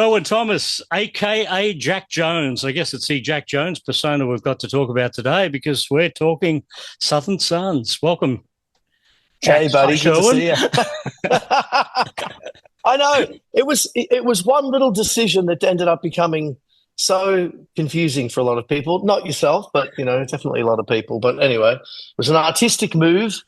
Irwin Thomas, a.k.a. Jack Jones. I guess it's the Jack Jones persona we've got to talk about today because we're talking Southern Sons. Welcome, Jack. Hey, buddy. Good to see you. I know. It was one little decision that ended up becoming so confusing for a lot of people. Not yourself, but, definitely a lot of people. But anyway, it was an artistic move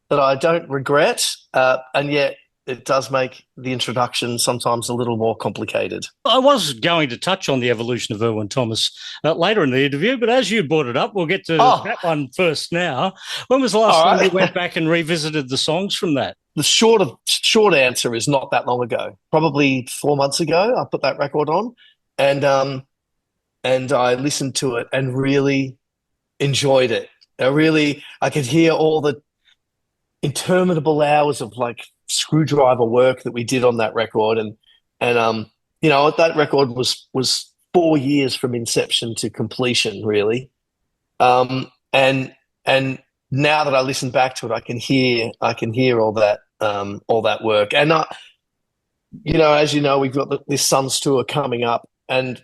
that I don't regret, and yet it does make the introduction sometimes a little more complicated. I was going to touch on the evolution of Irwin Thomas later in the interview, but as you brought it up, we'll get to that one first now. When was the last time you went back and revisited the songs from that? The short answer is not that long ago. Probably 4 months ago, I put that record on, and I listened to it and really enjoyed it. I could hear all the interminable hours of screwdriver work that we did on that record, and that record was 4 years from inception to completion, really. And now that I listen back to it, I can hear all that work. And as you know, we've got this Suns tour coming up, and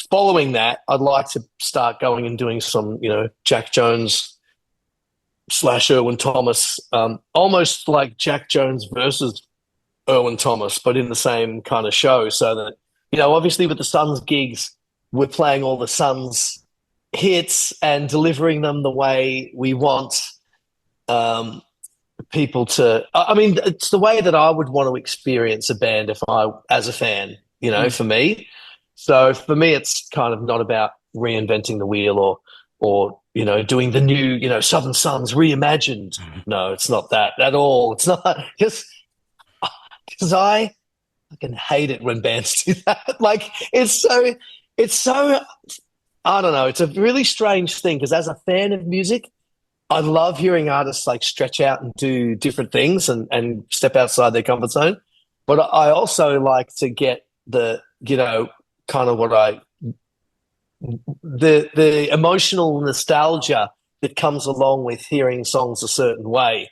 following that, I'd like to start going and doing some Jack Jones / Irwin Thomas, almost like Jack Jones versus Irwin Thomas, but in the same kind of show. So that, obviously with the Suns gigs, we're playing all the Suns hits and delivering them the way we want people to. I mean, it's the way that I would want to experience a band as a fan, for me. So for me, it's kind of not about reinventing the wheel or doing the new, Southern Sons reimagined. No, it's not that at all. It's not just because I fucking hate it when bands do that. It's so, I don't know. It's a really strange thing because as a fan of music, I love hearing artists stretch out and do different things and step outside their comfort zone. But I also like to get the, kind of the emotional nostalgia that comes along with hearing songs a certain way.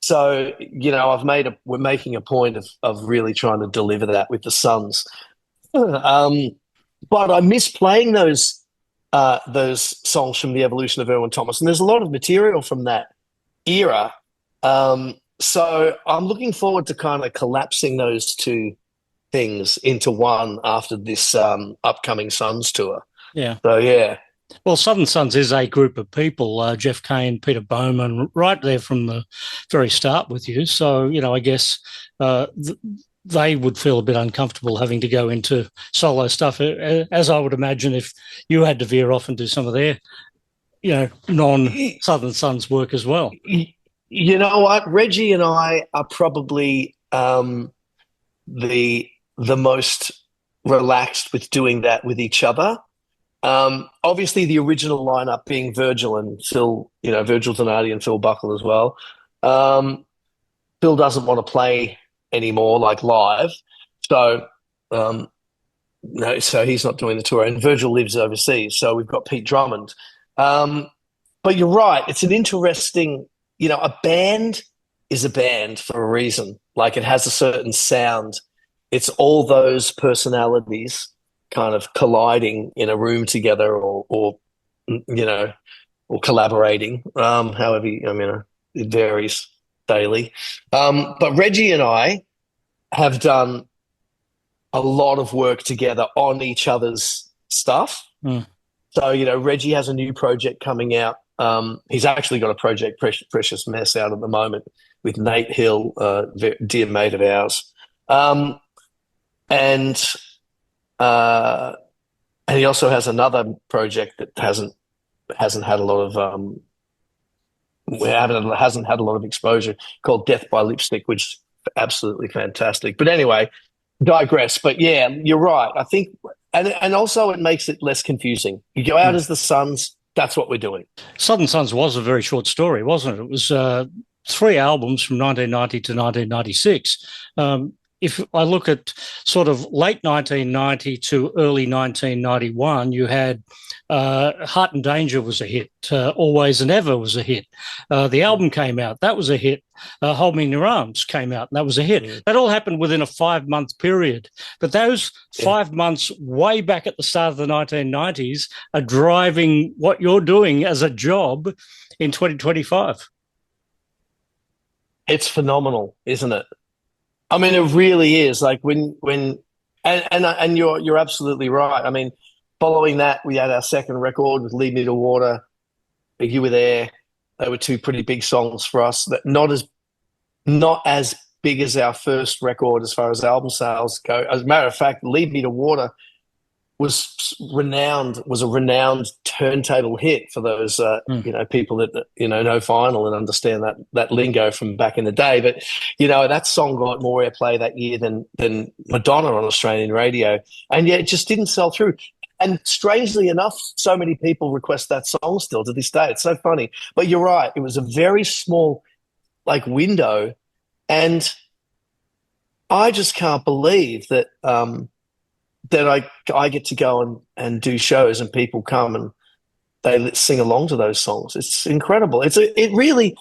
So, we're making a point of really trying to deliver that with the Suns. But I miss playing those songs from the evolution of Irwin Thomas, and there's a lot of material from that era. So I'm looking forward to kind of collapsing those two things into one after this upcoming Suns tour. Yeah. So, yeah. Well, Southern Sons is a group of people, Jeff Kane, Peter Bowman, right there from the very start with you. So, I guess they would feel a bit uncomfortable having to go into solo stuff, as I would imagine if you had to veer off and do some of their, non-Southern Sons work as well. You know what? Reggie and I are probably the most relaxed with doing that with each other. Obviously the original lineup being Virgil and Phil, Virgil Donati and Phil Buckle as well. Phil doesn't want to play anymore live. So, so he's not doing the tour, and Virgil lives overseas. So we've got Pete Drummond. But you're right. It's an interesting, a band is a band for a reason. It has a certain sound. It's all those personalities kind of colliding in a room together or collaborating. However, it varies daily. But Reggie and I have done a lot of work together on each other's stuff. So, Reggie has a new project coming out. He's actually got a project, Precious Mess, out at the moment with Nate Hill, dear mate of ours. And he also has another project that hasn't had a lot of hasn't had a lot of exposure, called Death by Lipstick, which is absolutely fantastic. But anyway, digress. But yeah, you're right. I think, and also it makes it less confusing. You go out as the Suns. That's what we're doing. Southern Sons was a very short story, wasn't it? It was 3 albums from 1990 to 1996. if I look at sort of late 1990 to early 1991, you had Heart and Danger was a hit. Always and Ever was a hit. The album came out. That was a hit. Hold Me in Your Arms came out, and that was a hit. That all happened within a 5-month period. But those 5 months way back at the start of the 1990s are driving what you're doing as a job in 2025. It's phenomenal, isn't it? I mean, it really is. Like and you're absolutely right. I mean, following that, we had our second record with "Lead Me to Water." You Were There. They were two pretty big songs for us. That not as big as our first record as far as album sales go. As a matter of fact, "Lead Me to Water" was a renowned turntable hit for those people that know vinyl and understand that lingo from back in the day. But that song got more airplay that year than Madonna on Australian radio, and yet it just didn't sell through. And strangely enough, so many people request that song still to this day. It's so funny. But you're right; it was a very small window, and I just can't believe that. That I get to go and do shows and people come and they sing along to those songs. It's incredible. It really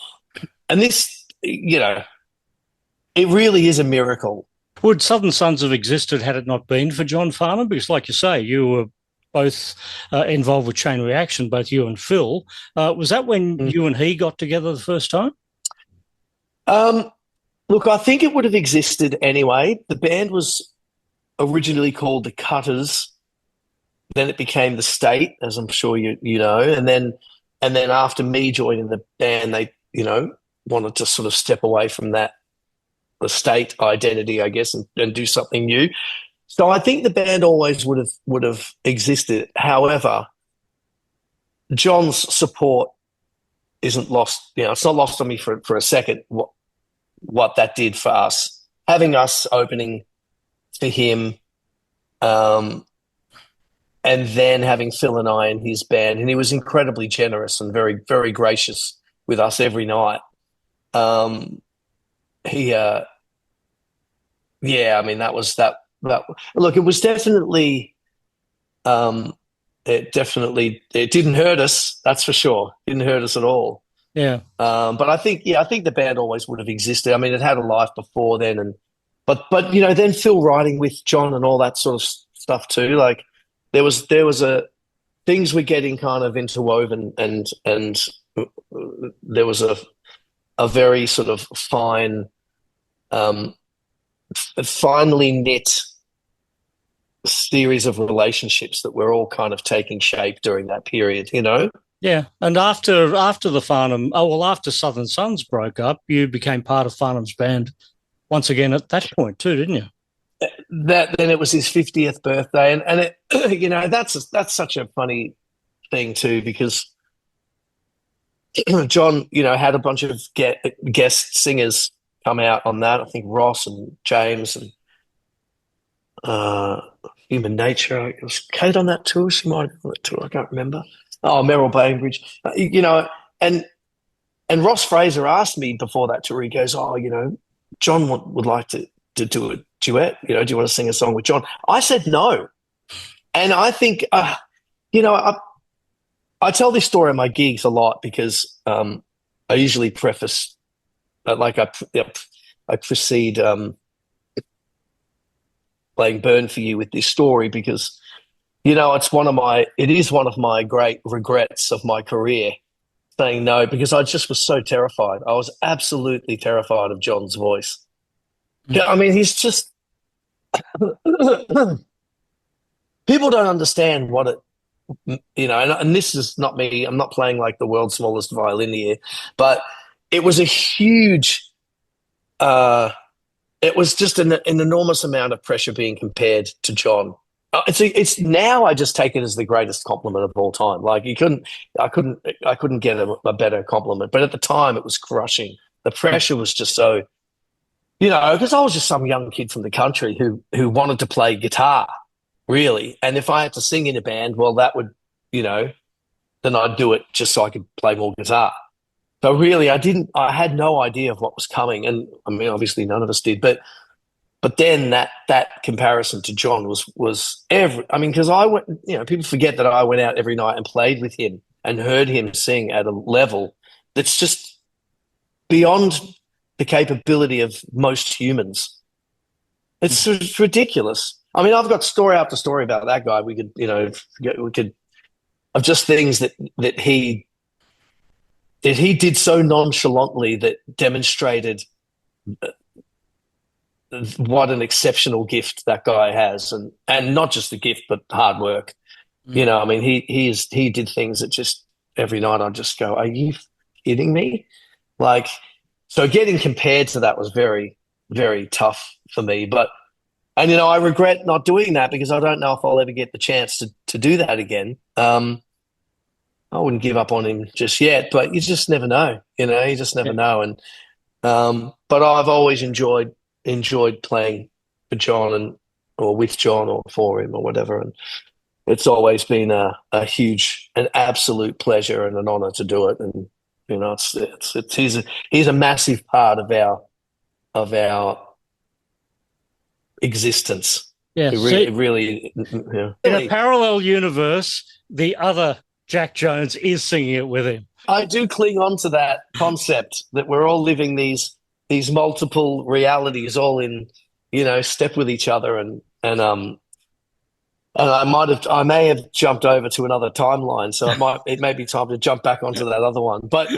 is a miracle. Would Southern Sons have existed had it not been for John Farnham? Because, like you say, you were both involved with Chain Reaction, both you and Phil. Was that when you and he got together the first time? Look, I think it would have existed anyway. The band was originally called the Cutters, then it became the State, as I'm sure you know, and then after me joining the band, they wanted to sort of step away from the State identity, I guess, and do something new. So I think the band always would have existed. However, John's support isn't lost. It's not lost on me for a second. What that did for us, having us opening for him, and then having Phil and I in his band, and he was incredibly generous and very, very gracious with us every night. I mean, that was that. Look, it was definitely, it didn't hurt us. That's for sure. It didn't hurt us at all. Yeah. But I think the band always would have existed. I mean, it had a life before then, but then Phil writing with John and all that sort of stuff too. Like there was things were getting kind of interwoven, and there was a very sort of finely knit series of relationships that were all kind of taking shape during that period. Yeah, and after the Farnham, after Southern Sons broke up, you became part of Farnham's band once again at that point too, didn't you? Then it was his 50th birthday, and it, that's such a funny thing too, because John, had a bunch of guest singers come out on that. I think Ross and James and Human Nature. Was Kate on that tour? She might have been on that tour. I can't remember. Oh, Merrill Bainbridge. And Ross Fraser asked me before that tour. He goes, John would like to do a duet. Do you want to sing a song with John? I said no. And I think, I tell this story at my gigs a lot because I usually preface, I precede playing Burn For You with this story because, it is one of my great regrets of my career, saying no, because I just was so terrified. I was absolutely terrified of John's voice. I mean, he's just people don't understand what it, and this is not me. I'm not playing like the world's smallest violin here, but it was a huge, it was just an enormous amount of pressure being compared to John. It's now I just take it as the greatest compliment of all time. Like I couldn't get a better compliment. But at the time, it was crushing. The pressure was just so, because I was just some young kid from the country who wanted to play guitar, really. And if I had to sing in a band, well, that would, then I'd do it just so I could play more guitar. So really, I had no idea of what was coming. And I mean, obviously none of us did, but But then that comparison to John was because I went, people forget that I went out every night and played with him and heard him sing at a level that's just beyond the capability of most humans. It's ridiculous. I mean, I've got story after story about that guy. We could of just things that he did so nonchalantly that demonstrated what an exceptional gift that guy has, and not just the gift, but hard work. I mean, he did things that just every night I'd just go, "Are you kidding me?" Like, so getting compared to that was very, very tough for me. And I regret not doing that because I don't know if I'll ever get the chance to do that again. I wouldn't give up on him just yet, but you just never know. You just never know. And but I've always enjoyed playing for John or with John or for him or whatever. And it's always been an absolute pleasure and an honor to do it. And he's a massive part of our existence. Yeah, really. In a parallel universe, the other Jack Jones is singing it with him. I do cling on to that concept that we're all living these multiple realities, all in step with each other, and I may have jumped over to another timeline, so it may be time to jump back onto that other one. But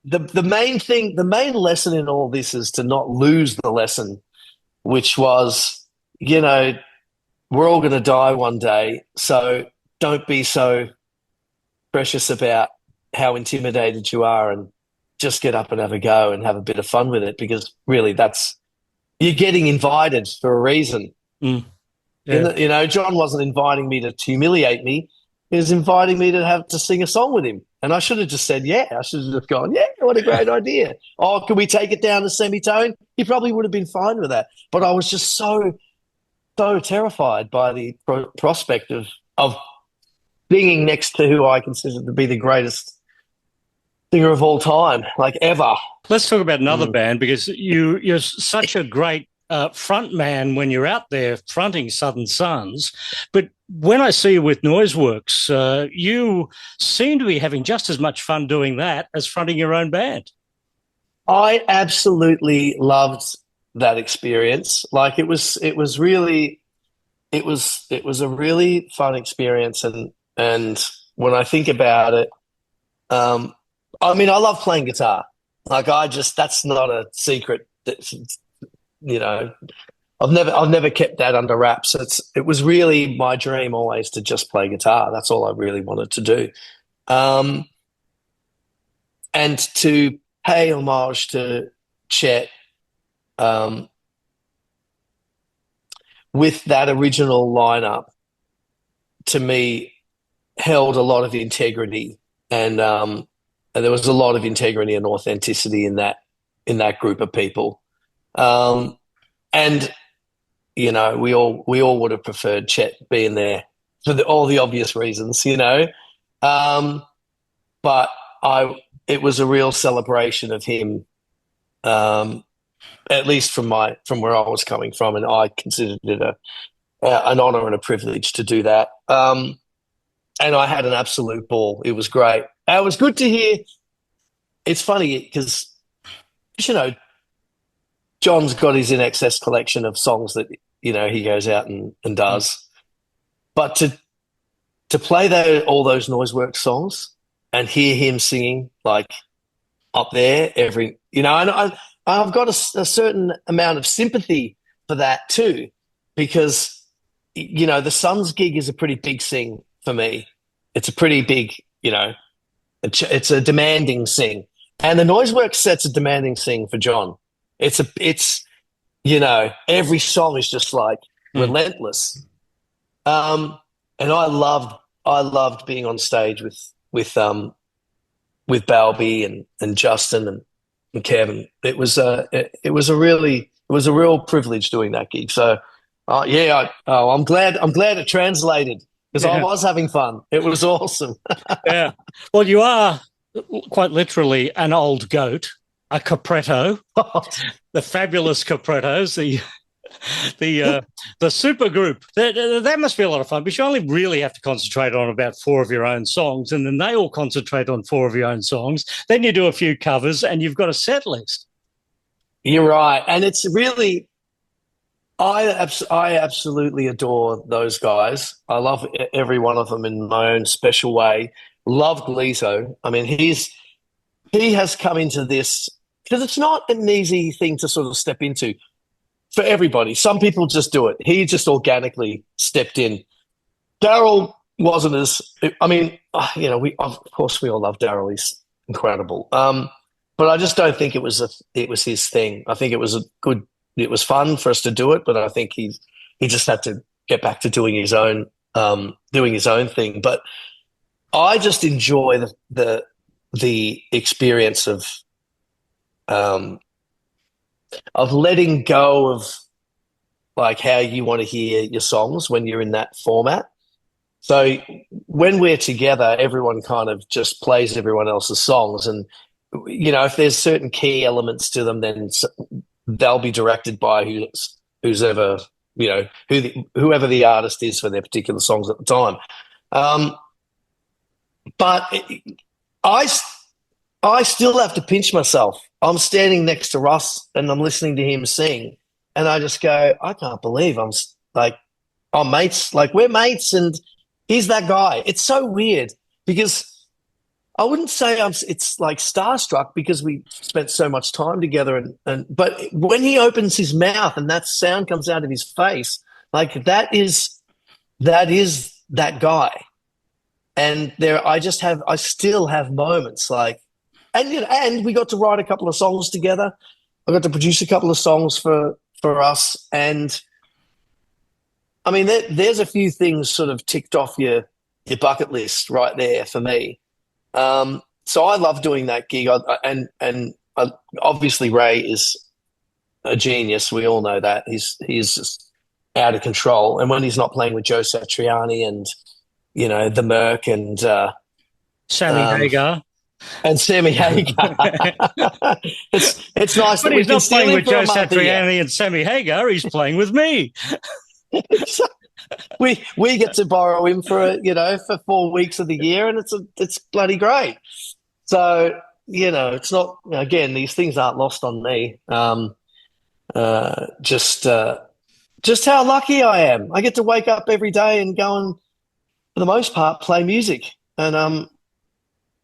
the main lesson in all this is to not lose the lesson, which was we're all going to die one day, so don't be so precious about how intimidated you are, and just get up and have a go and have a bit of fun with it, because really you're getting invited for a reason. Yeah. John wasn't inviting me to humiliate me. He was inviting me to sing a song with him. And I should have just said, yeah. I should have just gone, yeah, what a great idea. Oh, can we take it down to semitone? He probably would have been fine with that. But I was just so terrified by the prospect of singing next to who I consider to be the greatest singer of all time, like ever. Let's talk about another band, because you're such a great front man when you're out there fronting Southern Sons. But when I see you with Noiseworks, you seem to be having just as much fun doing that as fronting your own band. I absolutely loved that experience. Like it was a really fun experience. And when I think about it, I mean, I love playing guitar. Like that's not a secret. I've never kept that under wraps. It was really my dream always to just play guitar. That's all I really wanted to do. And to pay homage to Chet, with that original lineup, to me, held a lot of integrity, and there was a lot of integrity and authenticity in that group of people. And we all would have preferred Chet being there for all the obvious reasons, but it was a real celebration of him, at least from where I was coming from, and I considered it an honor and a privilege to do that. And I had an absolute ball. It was great. It was good to hear. It's funny because, John's got his In Excess collection of songs that, he goes out and does. But to play all those Noiseworks songs and hear him singing, like, up there and I've got a certain amount of sympathy for that too, because, the Suns gig is a pretty big sing for me. It's a pretty big, it's a demanding sing. And the Noiseworks set's a demanding sing for John. It's every song is just like relentless. And I loved being on stage with Balby and Justin and Kevin. It was a real privilege doing that gig. So I'm glad it translated, because I was having fun. It was awesome. Yeah. Well, you are quite literally an old goat. a Capretto, the Fabulous Caprettos, the super group. That must be a lot of fun, because you only really have to concentrate on about 4 of your own songs, and then they all concentrate on 4 of your own songs. Then you do a few covers, and you've got a set list. You're right, and it's really, I absolutely adore those guys. I love every one of them in my own special way. Love Gleeso. I mean, he has come into this because it's not an easy thing to sort of step into for everybody. Some people just do it. He just organically stepped in. Daryl wasn't as, I mean, we of course we all love Daryl. He's incredible. But I just don't think it was his thing. I think it was fun for us to do it, but I think he just had to get back to doing his own thing. But I just enjoy the experience of letting go of like how you want to hear your songs when you're in that format. So when we're together, everyone kind of just plays everyone else's songs, and if there's certain key elements to them, then they'll be directed by whoever the artist is for their particular songs at the time. But I still have to pinch myself. I'm standing next to Russ and I'm listening to him sing, and I just go, I can't believe I'm mates. Like, we're mates, and he's that guy. It's so weird because I wouldn't say it's like starstruck, because we spent so much time together, but when he opens his mouth and that sound comes out of his face, like that is that guy. And I still have moments like, and we got to write a couple of songs together. I got to produce a couple of songs for us, and I mean, there's a few things sort of ticked off your bucket list right there for me. So I love doing that gig, and obviously Ray is a genius. We all know that he's just out of control. And when he's not playing with Joe Satriani and the Merc and Sammy Hagar. And Sammy Hagar. it's nice, but that he's not playing with Joe Satriani and Sammy Hagar. He's playing with me. we get to borrow him for 4 weeks of the year, and it's bloody great. So it's not, again, these things aren't lost on me. Just how lucky I am. I get to wake up every day and go and, for the most part, play music, and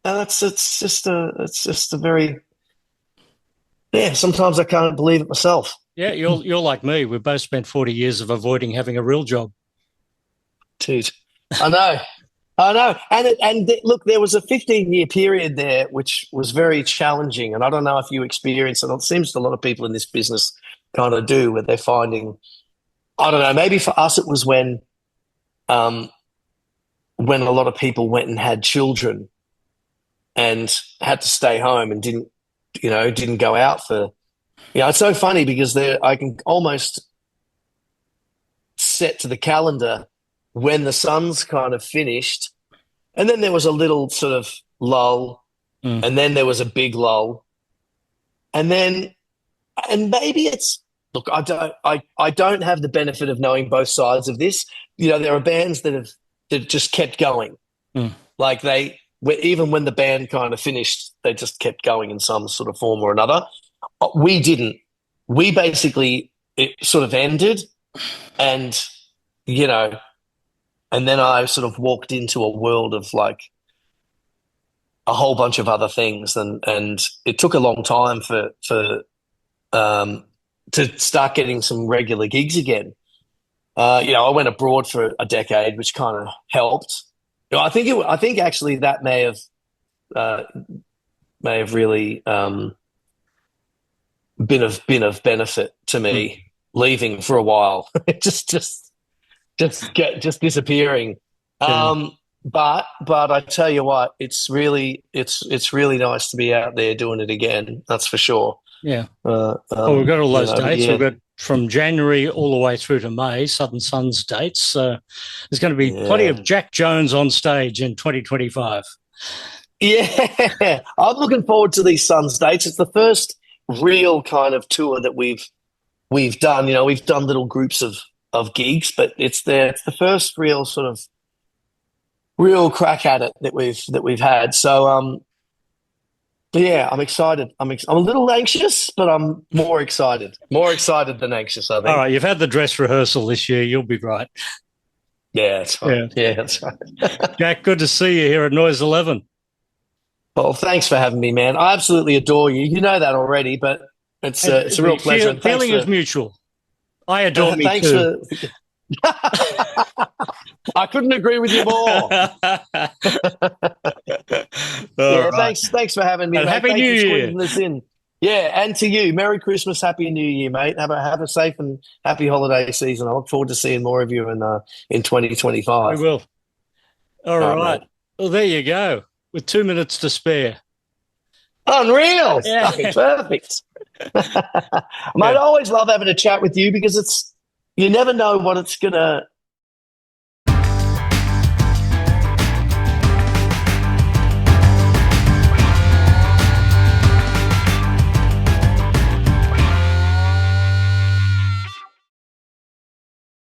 it's just a very, sometimes I can't believe it myself. Yeah, you're like me. We've both spent 40 years of avoiding having a real job. Dude, I know. And look, there was a 15-year period there which was very challenging, and I don't know if you experienced it. It seems a lot of people in this business kind of do, where they're finding, I don't know, maybe for us it was when a lot of people went and had children and had to stay home and didn't go out for. It's so funny because I can almost set to the calendar when the Suns kind of finished, and then there was a little sort of lull, and then there was a big lull, and maybe it's, look, I don't have the benefit of knowing both sides of this. There are bands that just kept going, like even when the band kind of finished, they just kept going in some sort of form or another. We didn't. We basically, it sort of ended, and and then I sort of walked into a world of like a whole bunch of other things, and it took a long time to start getting some regular gigs again. I went abroad for a decade, which kind of helped. I think actually that may have really been of benefit to me, leaving for a while, just disappearing. But I tell you what, it's really nice to be out there doing it again. That's for sure. Yeah. Well, we've got all those dates. Yeah. We've got from January all the way through to May, Southern Suns dates. There's going to be plenty of Jack Jones on stage in 2025. Yeah, I'm looking forward to these Suns dates. It's the first real kind of tour that we've done. You know, we've done little groups of gigs, but it's the first real sort of real crack at it that we've had. So but yeah, I'm excited. I'm a little anxious, but I'm more excited than anxious, I think. All right, you've had the dress rehearsal this year. You'll be right. Yeah, that's right. Yeah, that's right. Jack, good to see you here at Noise 11. Well, thanks for having me, man. I absolutely adore you. You know that already, but it's a real pleasure. The feeling is mutual. I adore me thanks too. I couldn't agree with you more. Right. Thanks for having me, and mate. Happy Thanks New for Year. squeezing this in. Yeah, and to you, Merry Christmas, Happy New Year, mate. Have a safe and happy holiday season. I look forward to seeing more of you in 2025. We will. All right. Mate. Well, there you go. With 2 minutes to spare. Unreal. Yeah. Perfect. Mate, I always love having a chat with you because you never know what it's gonna